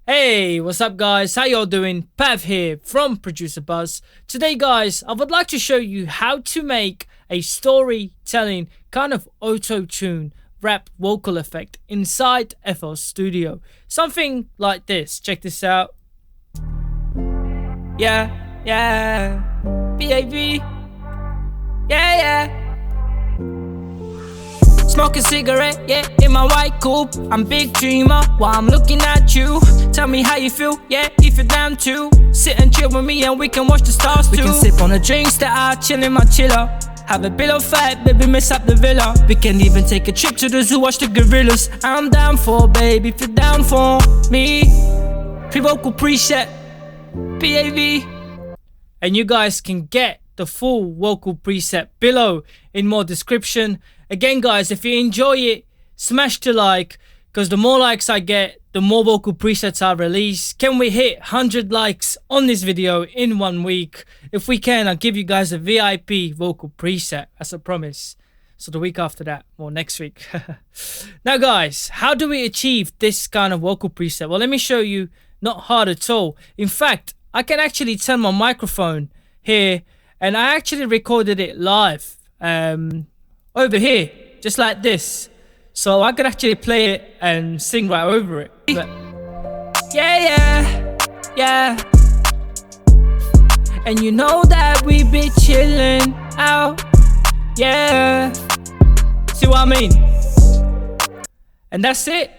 Hey, what's up guys? How y'all doing? Pav here from Producer Buzz. Today guys, I would like to show you how to make a storytelling kind of auto-tune rap vocal effect inside FL Studio. Something like this. Check this out. Yeah, BAV. Yeah. Smoke a cigarette, yeah, in my white coupe. I'm big dreamer while I'm looking at you. Tell me how you feel, yeah, if you're down to sit and chill with me and we can watch the stars too. We can sip on the drinks that I chill in my chiller. Have a pillow fight, baby, mess up the villa. We can even take a trip to the zoo, watch the gorillas. I'm down for, baby, if you're down for me. Pre-vocal preset, BAV. And you guys can get the full vocal preset below in more description. Again guys, if you enjoy it, smash the like, because the more likes I get, the more vocal presets I release. Can we hit 100 likes on this video in 1 week? If we can, I'll give you guys a VIP vocal preset as a promise. So the week after that, or next week. Now guys, how do we achieve this kind of vocal preset? Well, let me show you. Not hard at all. In fact, I can actually turn my microphone here, and I actually recorded it live over here, just like this. So I could actually play it and sing right over it. But yeah. And you know that we be chilling out, yeah. See what I mean? And that's it.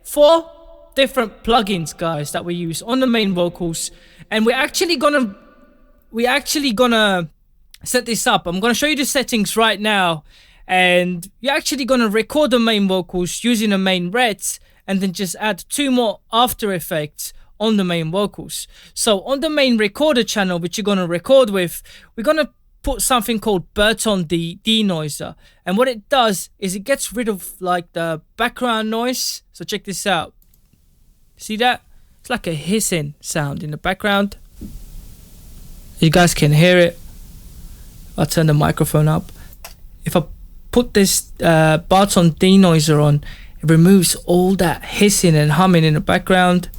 4 different plugins, guys, that we use on the main vocals. And we're actually gonna set this up. I'm gonna show you the settings right now. And you're actually going to record the main vocals using the main reds, and then just add 2 more after effects on the main vocals. So on the main recorder channel, which you're going to record with, we're going to put something called burna denoiser. And what it does is it gets rid of like the background noise. So check this out. See that? It's like a hissing sound in the background. You guys can hear it. I'll turn the microphone up. If I put this burna denoiser on, it removes all that hissing and humming in the background.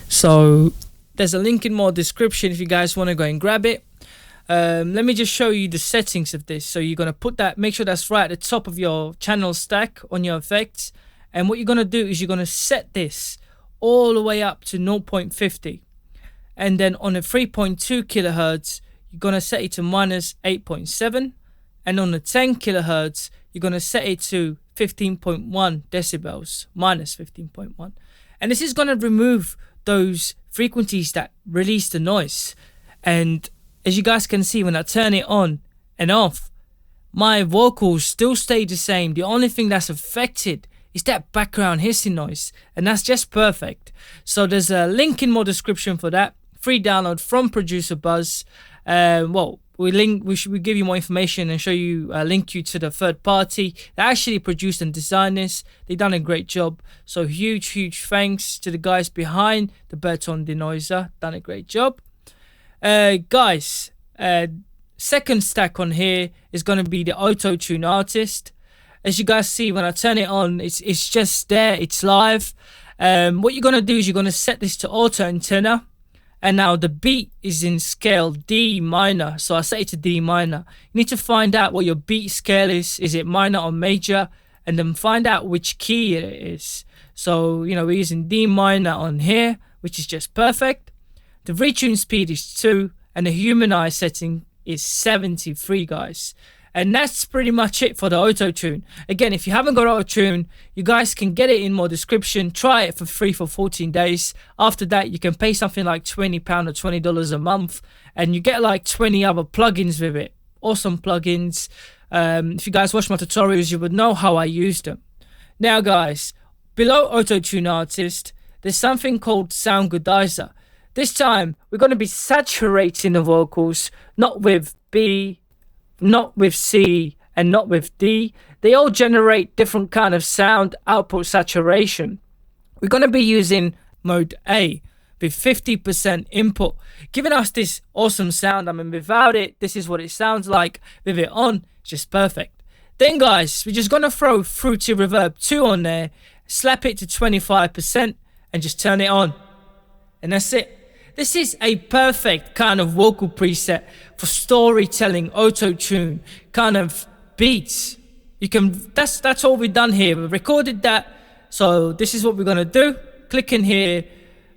So there's a link in more description if you guys want to go and grab it. Let me just show you the settings of this. So you're going to put that, make sure that's right at the top of your channel stack on your effects. And what you're going to do is you're going to set this all the way up to 0.50. And then on a 3.2 kilohertz, you're going to set it to -8.7. And on the 10 kilohertz, you're going to set it to 15.1 decibels, -15.1. And this is going to remove those frequencies that release the noise. And as you guys can see, when I turn it on and off, my vocals still stay the same. The only thing that's affected is that background hissing noise. And that's just perfect. So there's a link in more description for that. Free download from Producer Buzz. We give you more information and show you, link you to the third party that actually produced and designed this. They've done a great job. So huge thanks to the guys behind the burna denoiser. Done a great job. Guys, second stack on here is going to be the Autotune artist. As you guys see, when I turn it on, it's just there. It's live. What you're going to do is you're going to set this to auto and tenor. And now the beat is in scale D minor. So I set it to D minor. You need to find out what your beat scale is. Is it minor or major? And then find out which key it is. So, you know, we're using D minor on here, which is just perfect. The retune speed is 2. And the humanize setting is 73, guys. And that's pretty much it for the auto-tune. Again, if you haven't got auto-tune, you guys can get it in more description. Try it for free for 14 days. After that, you can pay something like £20 or $20 a month. And you get like 20 other plugins with it. Awesome plugins. If you guys watch my tutorials, you would know how I use them. Now guys, below auto-tune artist, there's something called sound goodizer. This time, we're going to be saturating the vocals, not with B, not with C, and not with D. They all generate different kind of sound output saturation. We're going to be using mode A with 50% input, giving us this awesome sound. I mean, without it, this is what it sounds like. With it on, it's just perfect. Then guys, we're just going to throw Fruity Reverb 2 on there, slap it to 25%, and just turn it on. and that's it. This is a perfect kind of vocal preset for storytelling, auto-tune kind of beats. You can, that's all we've done here. We recorded that. So this is what we're gonna do. Click in here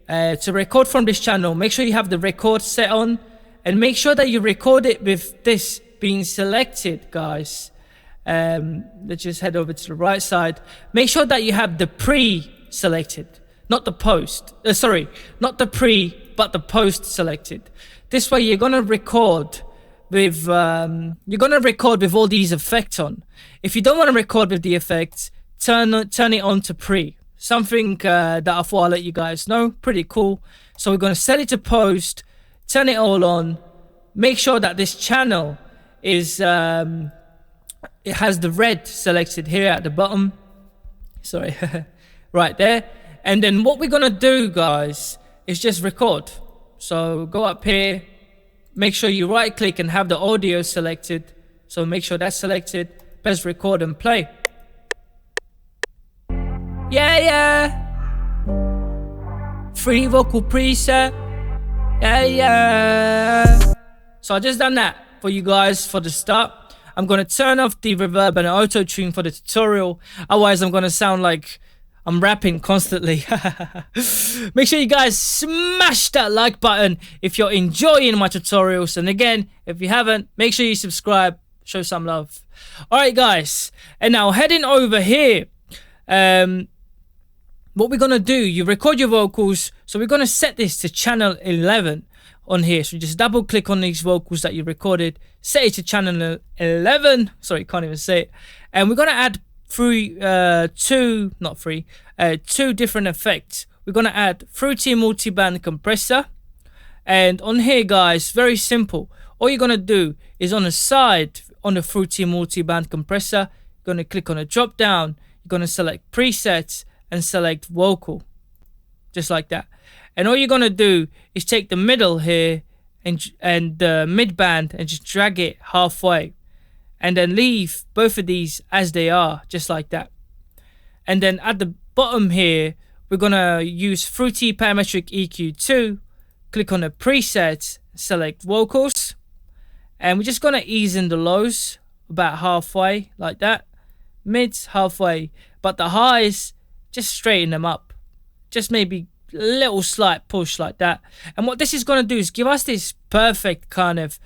to record from this channel. Make sure you have the record set on, and make sure that you record it with this being selected, guys. Let's just head over to the right side. Make sure that you have the pre selected, not the post. Sorry, not the pre, but the post selected. This way you're gonna record with all these effects on. If you don't want to record with the effects, turn it on to pre. Something that I thought I'll let you guys know. Pretty cool. So we're gonna set it to post, turn it all on. Make sure that this channel is it has the red selected here at the bottom. Sorry, right there. And then what we're gonna do, guys, is just record. So go up here, make sure you right click and have the audio selected. So make sure that's selected, press record and play. Yeah. Free vocal preset. Yeah. So I just done that for you guys for the start. I'm gonna turn off the reverb and auto-tune for the tutorial. Otherwise I'm gonna sound like I'm rapping constantly. Make sure you guys smash that like button if you're enjoying my tutorials. And again, if you haven't, make sure you subscribe, show some love. Alright guys, and now heading over here. What we're gonna do, you record your vocals. So we're gonna set this to channel 11 on here. So just double click on these vocals that you recorded, set it to channel 11. Sorry, can't even say it. And we're gonna add two different effects. We're gonna add fruity multiband compressor. And on here, guys, very simple. All you're gonna do is on the side on the fruity multiband compressor, you're gonna click on a drop down, you're gonna select presets and select vocal, just like that. And all you're gonna do is take the middle here and the mid band and just drag it halfway, and then leave both of these as they are, just like that. And then at the bottom here, we're gonna use Fruity Parametric EQ2, click on the presets, select vocals, and we're just gonna ease in the lows about halfway, like that. Mids halfway, but the highs, just straighten them up. Just maybe a little slight push like that. And what this is gonna do is give us this perfect kind of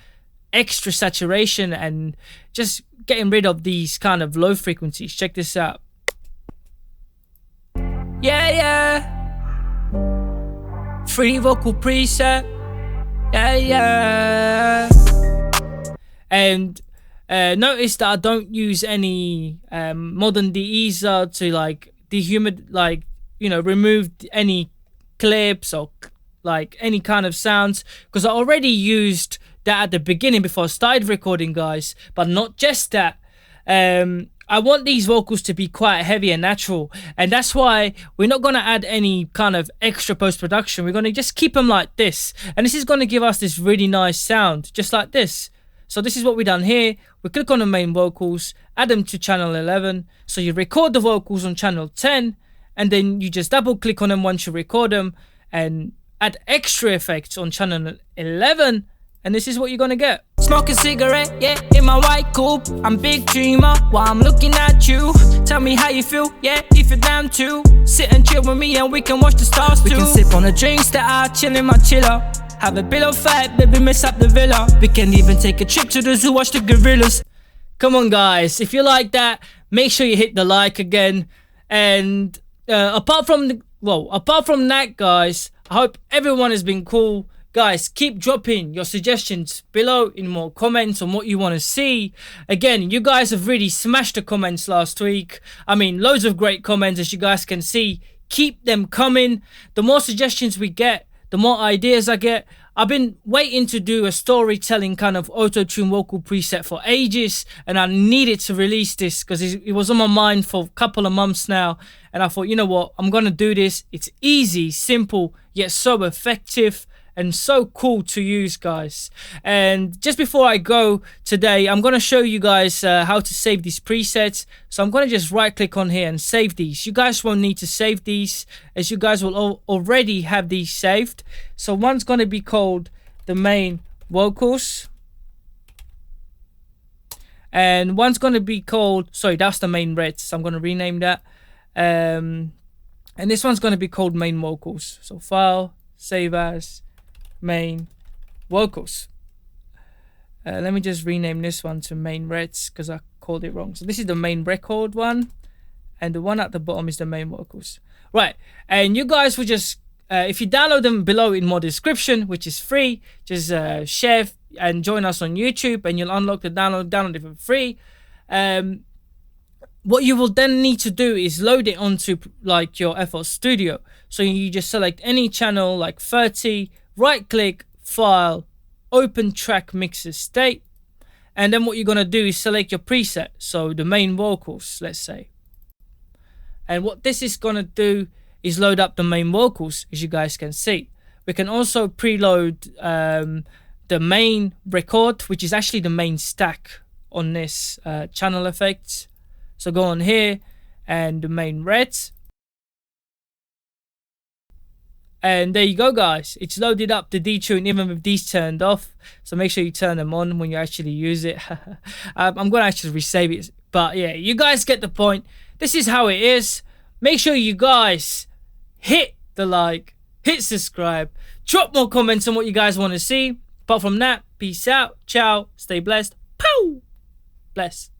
extra saturation and just getting rid of these kind of low frequencies. Check this out. Yeah. Free vocal preset. Yeah. And notice that I don't use any modern de-easer to like remove any clips or like any kind of sounds, because I already used that at the beginning before I started recording, guys. But not just that, I want these vocals to be quite heavy and natural, and that's why we're not going to add any kind of extra post-production. We're going to just keep them like this, and this is going to give us this really nice sound, just like this. So this is what we done here. We click on the main vocals, add them to channel 11. So you record the vocals on channel 10, and then you just double click on them once you record them and add extra effects on channel 11, and this is what you're gonna get. Smoke a cigarette, yeah, in my white coupe. I'm big dreamer while I'm looking at you. Tell me how you feel, yeah, if you're down to sit and chill with me and we can watch the stars too. We can sip on the drinks that I chill in my chiller. Have a pillow fight, baby, mess up the villa. We can even take a trip to the zoo, watch the gorillas. Come on, guys, if you like that, make sure you hit the like again. And apart from that, guys, I hope everyone has been cool. Guys, keep dropping your suggestions below in more comments on what you want to see. Again, you guys have really smashed the comments last week. I mean, loads of great comments, as you guys can see. Keep them coming. The more suggestions we get, the more ideas I get. I've been waiting to do a storytelling kind of auto-tune vocal preset for ages, and I needed to release this because it was on my mind for a couple of months now. And I thought, you know what, I'm going to do this. It's easy, simple, yet so effective. and so cool to use, guys. And just before I go today, I'm going to show you guys how to save these presets. So I'm going to just right click on here and save these. You guys won't need to save these, as you guys will already have these saved. So one's going to be called the main vocals, and one's going to be called, sorry, that's the main reds, so I'm going to rename that. And this one's going to be called main vocals. So file, save as, main vocals. Let me just rename this one to main reds because I called it wrong. So this is the main record one, and the one at the bottom is the main vocals. Right, and you guys will just if you download them below in my description, which is free, just share and join us on YouTube, and you'll unlock the download it for free. What you will then need to do is load it onto like your FL Studio. So you just select any channel like 30, right click, file, open track mixer state, and then what you're gonna do is select your preset, so the main vocals, let's say. And what this is gonna do is load up the main vocals, as you guys can see. We can also preload the main record, which is actually the main stack on this channel effects. So go on here and the main reds, and there you go, guys. It's loaded up the detune even with these turned off, so make sure you turn them on when you actually use it. I'm gonna actually resave it, but yeah, you guys get the point. This is how it is. Make sure you guys hit the like, hit subscribe, drop more comments on what you guys want to see. Apart from that, peace out, ciao, stay blessed, pow, bless.